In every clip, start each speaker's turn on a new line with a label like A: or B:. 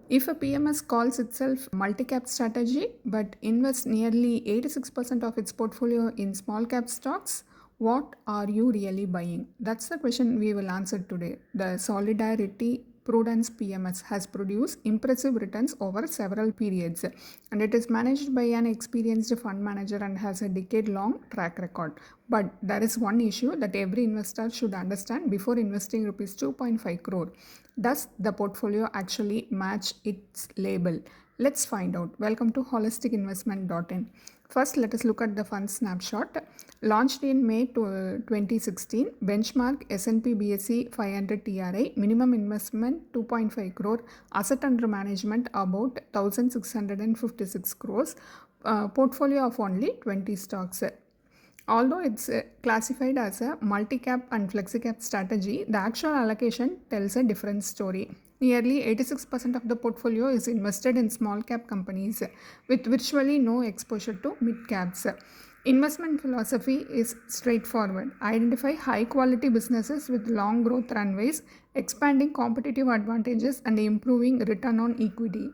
A: If a PMS calls itself multi-cap strategy but invests nearly 86% of its portfolio in small cap stocks, what are you really buying? That's the question we will answer today. The Solidarity Prudence PMS has produced impressive returns over several periods, and it is managed by an experienced fund manager and has a decade-long track record. But there is one issue that every investor should understand before investing rupees 2.5 crore. Does the portfolio actually match its label? Let's find out. Welcome to holisticinvestment.in. First, let us look at the fund snapshot. Launched in May 2016, benchmark S&P BSE 500 TRI, minimum investment 2.5 crore, asset under management about 1656 crores, portfolio of only 20 stocks. Although it's classified as a multi-cap and flexi-cap strategy, the actual allocation tells a different story. Nearly 86% of the portfolio is invested in small cap companies with virtually no exposure to mid caps. Investment philosophy is straightforward. Identify high quality businesses with long growth runways, expanding competitive advantages, and improving return on equity.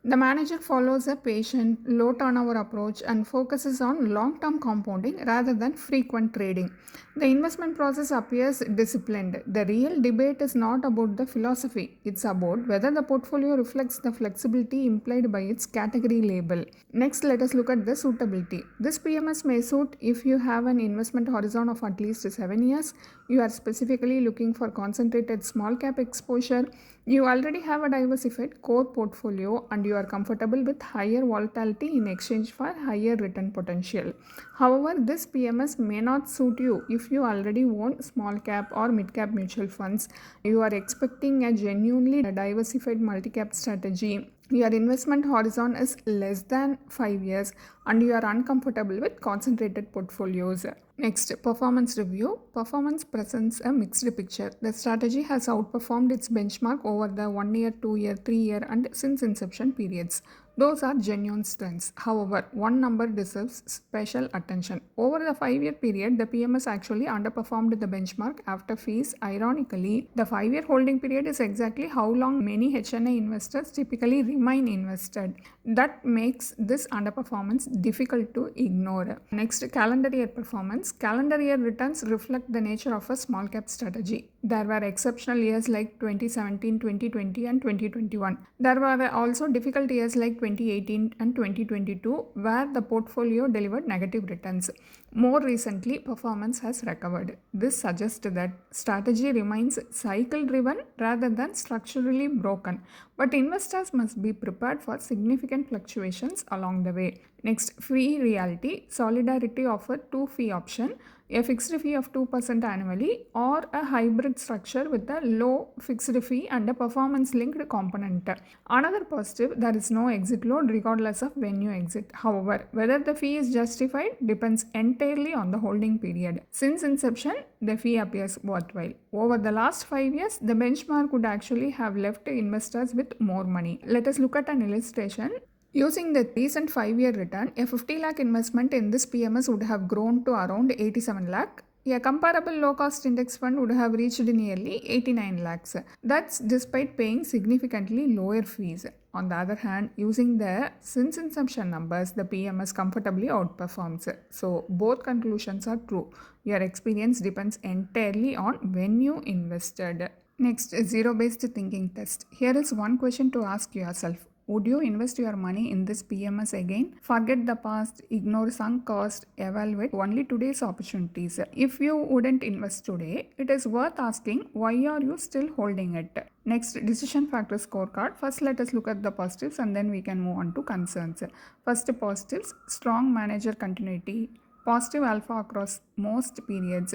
A: The manager follows a patient, low turnover approach and focuses on long term compounding rather than frequent trading. The investment process appears disciplined. The real debate is not about the philosophy, it's about whether the portfolio reflects the flexibility implied by its category label. Next, let us look at the suitability. This PMS may suit if you have an investment horizon of at least 7 years, you are specifically looking for concentrated small cap exposure, you already have a diversified core portfolio, and you are comfortable with higher volatility in exchange for higher return potential. However, this PMS may not suit you if you already own small cap or mid cap mutual funds, you are expecting a genuinely diversified multi cap strategy, your investment horizon is less than 5 years, and you are uncomfortable with concentrated portfolios. Next, performance review. Performance presents a mixed picture. The strategy has outperformed its benchmark over the 1 year, 2 year, 3 year, and since inception periods. Those are genuine strengths. However, one number deserves special attention. Over the 5-year period, the PMS actually underperformed the benchmark after fees. Ironically, the 5-year holding period is exactly how long many HNI investors typically remain invested. That makes this underperformance difficult to ignore. Next, calendar year performance. Calendar year returns reflect the nature of a small cap strategy. There were exceptional years like 2017, 2020, and 2021. There were also difficult years like 2018 and 2022 where the portfolio delivered negative returns. More recently, performance has recovered. This suggests that strategy remains cycle driven rather than structurally broken, but investors must be prepared for significant fluctuations along the way. Next, fee reality. Solidarity offered two fee option, a fixed fee of 2% annually or a hybrid structure with a low fixed fee and a performance linked component. Another positive, there is no exit load regardless of when you exit. However, whether the fee is justified depends entirely on the holding period. Since inception, the fee appears worthwhile. Over the last 5 years, the benchmark would actually have left investors with more money. Let us look at an illustration. Using the recent 5-year return, a 50 lakh investment in this PMS would have grown to around 87 lakh. A comparable low-cost index fund would have reached nearly 89 lakhs. That's despite paying significantly lower fees. On the other hand, using the since inception numbers, the PMS comfortably outperforms. So both conclusions are true. Your experience depends entirely on when you invested. Next, zero-based thinking test. Here is one question to ask yourself. Would you invest your money in this PMS again? Forget the past, ignore sunk cost, evaluate only today's opportunities. If you wouldn't invest today, it is worth asking why are you still holding it? Next, decision factor scorecard. First, let us look at the positives and then we can move on to concerns. First, positives, strong manager continuity, positive alpha across most periods,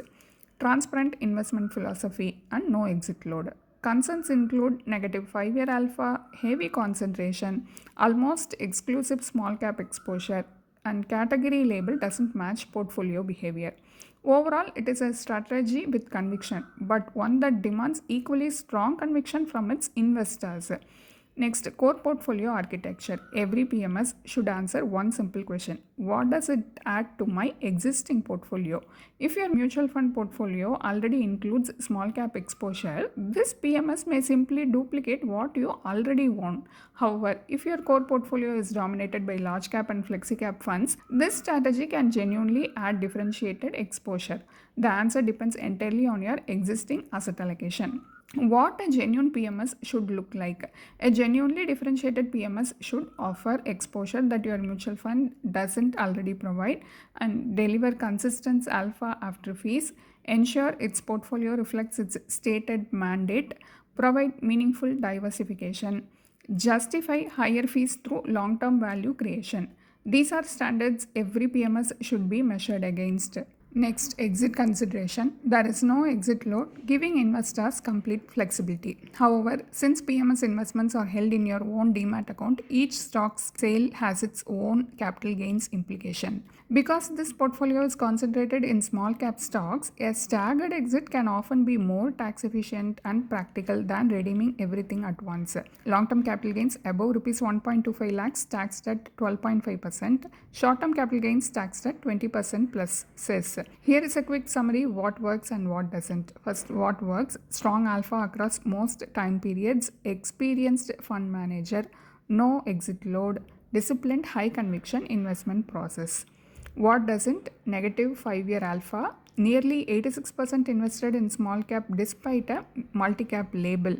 A: transparent investment philosophy, and no exit load. Concerns include negative 5-year alpha, heavy concentration, almost exclusive small cap exposure, and category label doesn't match portfolio behavior. Overall, it is a strategy with conviction, but one that demands equally strong conviction from its investors. Next, core portfolio architecture. Every PMS should answer one simple question: what does it add to my existing portfolio? If your mutual fund portfolio already includes small cap exposure, this PMS may simply duplicate what you already own. However, if your core portfolio is dominated by large cap and flexi cap funds, this strategy can genuinely add differentiated exposure. The answer depends entirely on your existing asset allocation. What a genuine PMS should look like. A genuinely differentiated PMS should offer exposure that your mutual fund doesn't already provide and deliver consistent alpha after fees, ensure its portfolio reflects its stated mandate, provide meaningful diversification, justify higher fees through long term value creation. These are standards every PMS should be measured against. Next, exit consideration. There is no exit load, giving investors complete flexibility. However, since PMS investments are held in your own demat account, each stock sale has its own capital gains implication. Because this portfolio is concentrated in small cap stocks, a staggered exit can often be more tax efficient and practical than redeeming everything at once. Long term capital gains above Rs 1.25 lakhs taxed at 12.5%, short term capital gains taxed at 20% plus cess. Here is a quick summary: what works and what doesn't. First, what works: strong alpha across most time periods, experienced fund manager, no exit load, disciplined high conviction investment process. What doesn't: negative 5-year alpha, nearly 86% invested in small cap despite a multi cap label,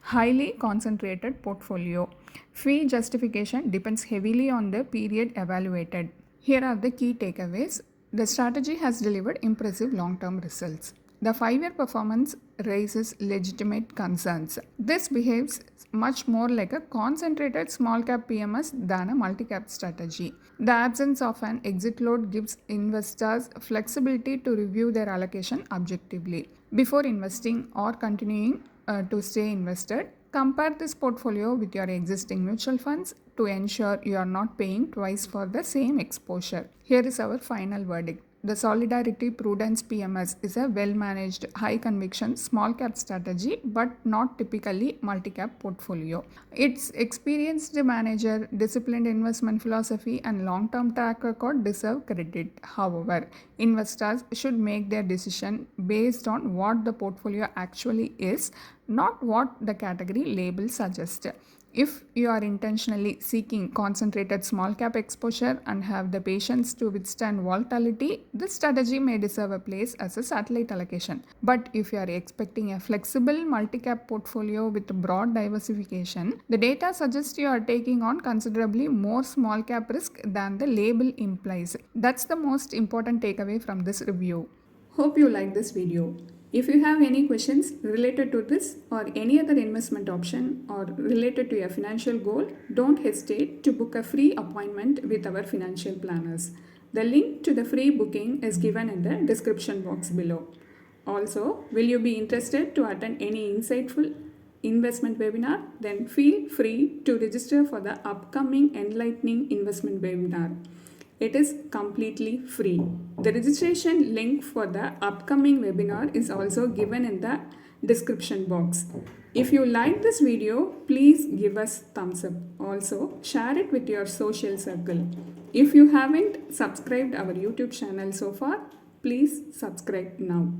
A: highly concentrated portfolio. Fee justification depends heavily on the period evaluated. Here are the key takeaways. The strategy has delivered impressive long-term results. The 5-year performance raises legitimate concerns. This behaves much more like a concentrated small cap PMS than a multi-cap strategy. The absence of an exit load gives investors flexibility to review their allocation objectively. Before investing or continuing to stay invested, compare this portfolio with your existing mutual funds to ensure you are not paying twice for the same exposure. Here is our final verdict. The Solidarity Prudence PMS is a well-managed, high-conviction, small-cap strategy, but not typically multi-cap portfolio. Its experienced manager, disciplined investment philosophy, and long-term track record deserve credit. However, investors should make their decision based on what the portfolio actually is, not what the category label suggests. If you are intentionally seeking concentrated small cap exposure and have the patience to withstand volatility, this strategy may deserve a place as a satellite allocation. But if you are expecting a flexible multi cap portfolio with broad diversification, the data suggests you are taking on considerably more small cap risk than the label implies. That's the most important takeaway from this review. Hope you like this video. If you have any questions related to this or any other investment option or related to your financial goal, don't hesitate to book a free appointment with our financial planners. The link to the free booking is given in the description box below. Also, will you be interested to attend any insightful investment webinar? Then feel free to register for the upcoming Enlightening Investment Webinar. It is completely free. The registration link for the upcoming webinar is also given in the description box. If you like this video, please give us thumbs up. Also, share it with your social circle. If you haven't subscribed our YouTube channel so far, please subscribe now.